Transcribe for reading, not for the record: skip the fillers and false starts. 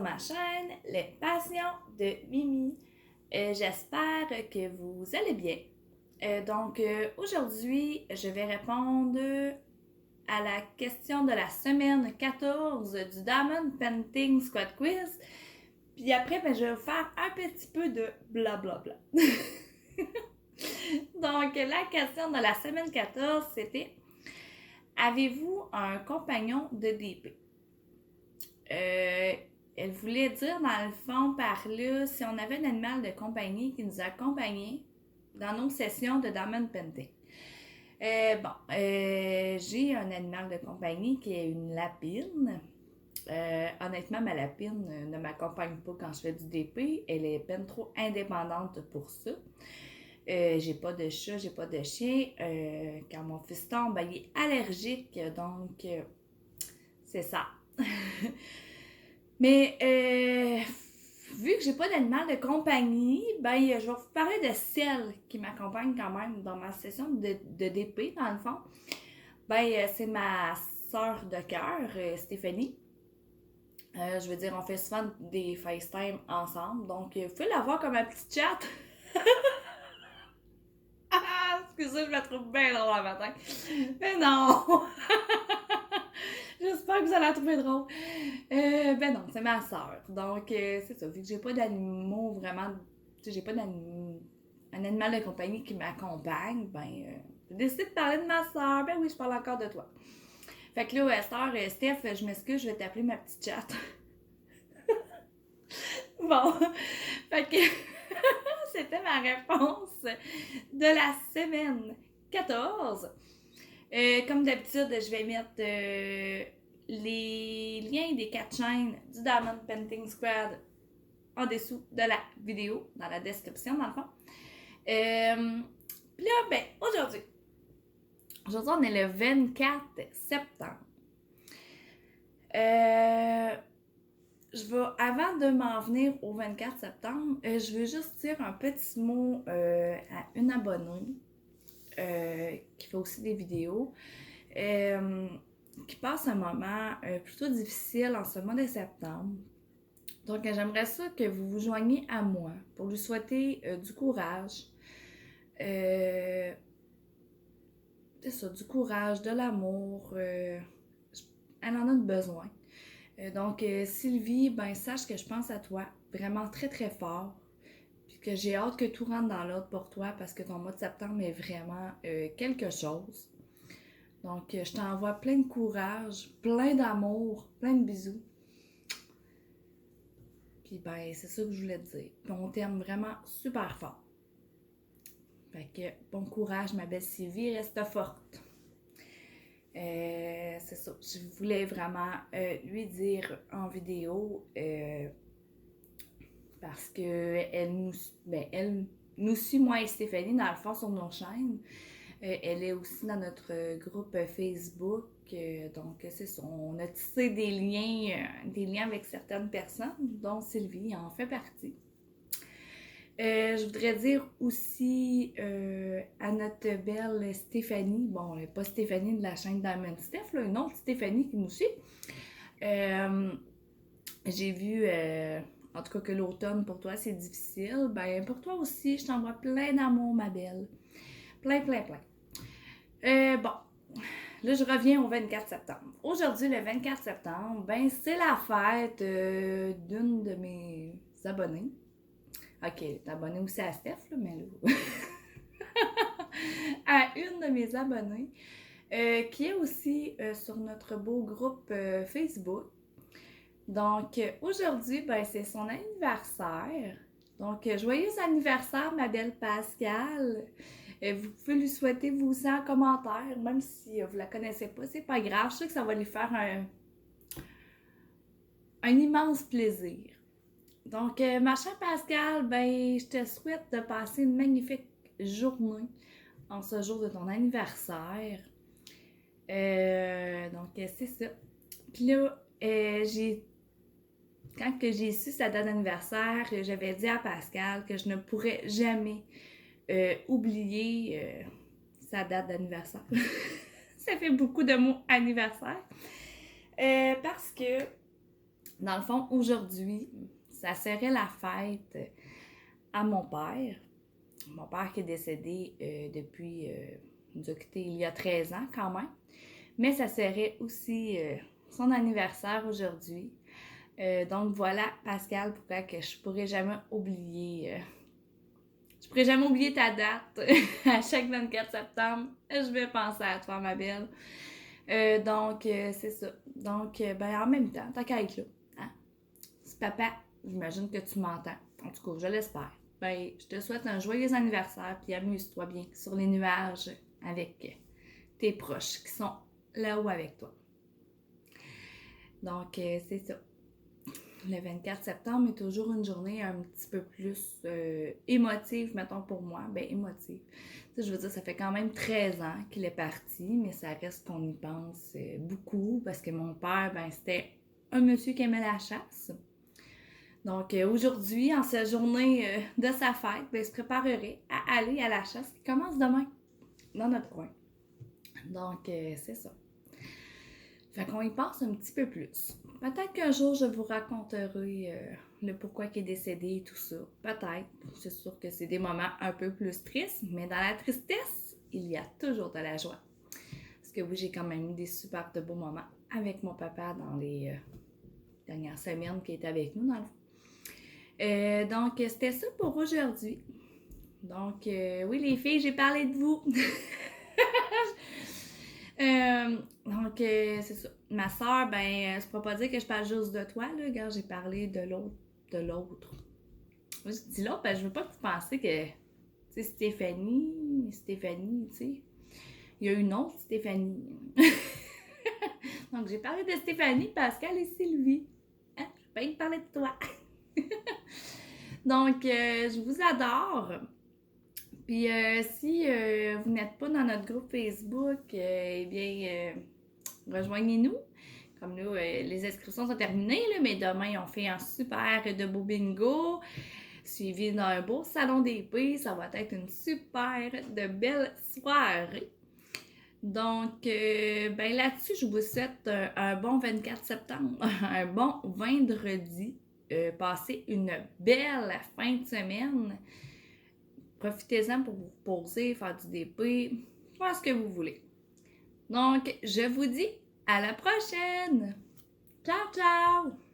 ma chaîne Les Passions de Mimi. J'espère que vous allez bien. Aujourd'hui, je vais répondre à la question de la semaine 14 du Diamond Painting Squad Quiz. Puis après, je vais faire un petit peu de blablabla. Donc, la question de la semaine 14, c'était: avez-vous un compagnon de DP? Elle voulait dire, dans le fond, par là, si on avait un animal de compagnie qui nous accompagnait dans nos sessions de Diamond Painting. J'ai un animal de compagnie qui est une lapine. Honnêtement, ma lapine ne m'accompagne pas quand je fais du DP. Elle est peine trop indépendante pour ça. J'ai pas de chat, j'ai pas de chien. Quand mon fiston, il est allergique, donc c'est ça. Mais vu que j'ai pas d'animal de compagnie, je vais vous parler de celle qui m'accompagne quand même dans ma session de DP, dans le fond. C'est ma sœur de cœur, Stéphanie. Je veux dire, on fait souvent des FaceTime ensemble, donc vous pouvez la voir comme un petit chat. Excusez, je me trouve bien drôle le matin. Mais non! J'espère que vous allez la trouver drôle. Non, c'est ma soeur. Donc, c'est ça. Vu que j'ai pas d'animaux vraiment. J'ai pas un animal de compagnie qui m'accompagne, j'ai décidé de parler de ma soeur. Ben oui, je parle encore de toi. Fait que là, sœur, Steph, je m'excuse, je vais t'appeler ma petite chatte. Bon. Fait que c'était ma réponse de la semaine 14. Comme d'habitude, je vais mettre les liens des 4 chaînes du Diamond Painting Squad en dessous de la vidéo, dans la description, dans le fond. Puis là, aujourd'hui, on est le 24 septembre. Avant de m'en venir au 24 septembre, je veux juste dire un petit mot à une abonnée qui fait aussi des vidéos, qui passe un moment plutôt difficile en ce mois de septembre. Donc, j'aimerais ça que vous vous joigniez à moi pour lui souhaiter du courage. C'est ça, du courage, de l'amour. Elle en a besoin. Donc, Sylvie, sache que je pense à toi vraiment très, très fort. Puis que j'ai hâte que tout rentre dans l'ordre pour toi parce que ton mois de septembre est vraiment quelque chose. Donc, je t'envoie plein de courage, plein d'amour, plein de bisous. Puis, c'est ça que je voulais te dire. Puis, on t'aime vraiment super fort. Fait que, bon courage, ma belle Sylvie, reste forte. C'est ça. Je voulais vraiment lui dire en vidéo parce que elle nous suit, moi et Stéphanie, dans le fond, sur nos chaînes. Elle est aussi dans notre groupe Facebook. Donc, c'est ça. On a tissé des liens avec certaines personnes, dont Sylvie en fait partie. Je voudrais dire aussi à notre belle Stéphanie, pas Stéphanie de la chaîne Diamond Steph, là, une autre Stéphanie qui nous suit. J'ai vu, en tout cas, que l'automne pour toi c'est difficile. Pour toi aussi, je t'envoie plein d'amour, ma belle. Plein, plein, plein. Là, je reviens au 24 septembre. Aujourd'hui, le 24 septembre, c'est la fête d'une de mes abonnées. Ok, t'es abonné aussi à Steph, là, mais là. À une de mes abonnées, qui est aussi sur notre beau groupe Facebook. Donc, aujourd'hui, c'est son anniversaire. Donc, joyeux anniversaire, ma belle Pascale. Vous pouvez lui souhaiter vous aussi en commentaire, même si vous la connaissez pas, c'est pas grave. Je sais que ça va lui faire un immense plaisir. Donc, ma chère Pascale, je te souhaite de passer une magnifique journée en ce jour de ton anniversaire. Donc, c'est ça. Puis là, quand j'ai su sa date d'anniversaire, j'avais dit à Pascale que je ne pourrais jamais oublier sa date d'anniversaire. Ça fait beaucoup de mots anniversaire. Parce que Dans le fond, aujourd'hui, ça serait la fête à mon père. Mon père qui est décédé depuis, il nous a quittés il y a 13 ans quand même. Mais ça serait aussi son anniversaire aujourd'hui. Donc voilà, Pascal, pourquoi que je pourrais jamais oublier. Je pourrais jamais oublier ta date. À chaque 24 septembre, je vais penser à toi, ma belle. Donc, c'est ça. Donc, ben, en même temps, tant qu'à être là, hein? Si papa, j'imagine que tu m'entends. En tout cas, je l'espère. Ben, je te souhaite un joyeux anniversaire, puis amuse-toi bien sur les nuages avec tes proches qui sont là-haut avec toi. Donc, c'est ça. Le 24 septembre est toujours une journée un petit peu plus émotive, mettons pour moi. Ben, émotive. Tu sais, je veux dire, ça fait quand même 13 ans qu'il est parti, mais ça reste qu'on y pense beaucoup parce que mon père, ben, c'était un monsieur qui aimait la chasse. Donc, aujourd'hui, en cette journée de sa fête, ben, il se préparerait à aller à la chasse qui commence demain dans notre coin. Donc, c'est ça. Fait qu'on y pense un petit peu plus. Peut-être qu'un jour, je vous raconterai le pourquoi il est décédé et tout ça. Peut-être. C'est sûr que c'est des moments un peu plus tristes, mais dans la tristesse, il y a toujours de la joie. Parce que oui, j'ai quand même eu des super de beaux moments avec mon papa dans les dernières semaines qu'il était avec nous, dans le fond. Donc, c'était ça pour aujourd'hui. Donc, oui, les filles, j'ai parlé de vous. Donc, c'est ça. Ma soeur, ben, c'est pas dire que je parle juste de toi, là. Regarde, j'ai parlé de l'autre. Moi, je dis l'autre, parce que je veux pas que tu penses que, tu sais, Stéphanie, tu sais, il y a une autre Stéphanie. Donc, j'ai parlé de Stéphanie, Pascal et Sylvie. Hein? Je vais pas te parler de toi. Donc, je vous adore. Puis si vous n'êtes pas dans notre groupe Facebook, eh bien, rejoignez-nous. Comme là, les inscriptions sont terminées, là, mais demain, on fait un super de beau bingo, suivi d'un beau salon d'épée. Ça va être une super de belle soirée. Donc, ben là-dessus, je vous souhaite un bon 24 septembre, un bon vendredi. Passez une belle fin de semaine. Profitez-en pour vous reposer, faire du DP, faire ce que vous voulez. Donc, je vous dis à la prochaine! Ciao, ciao!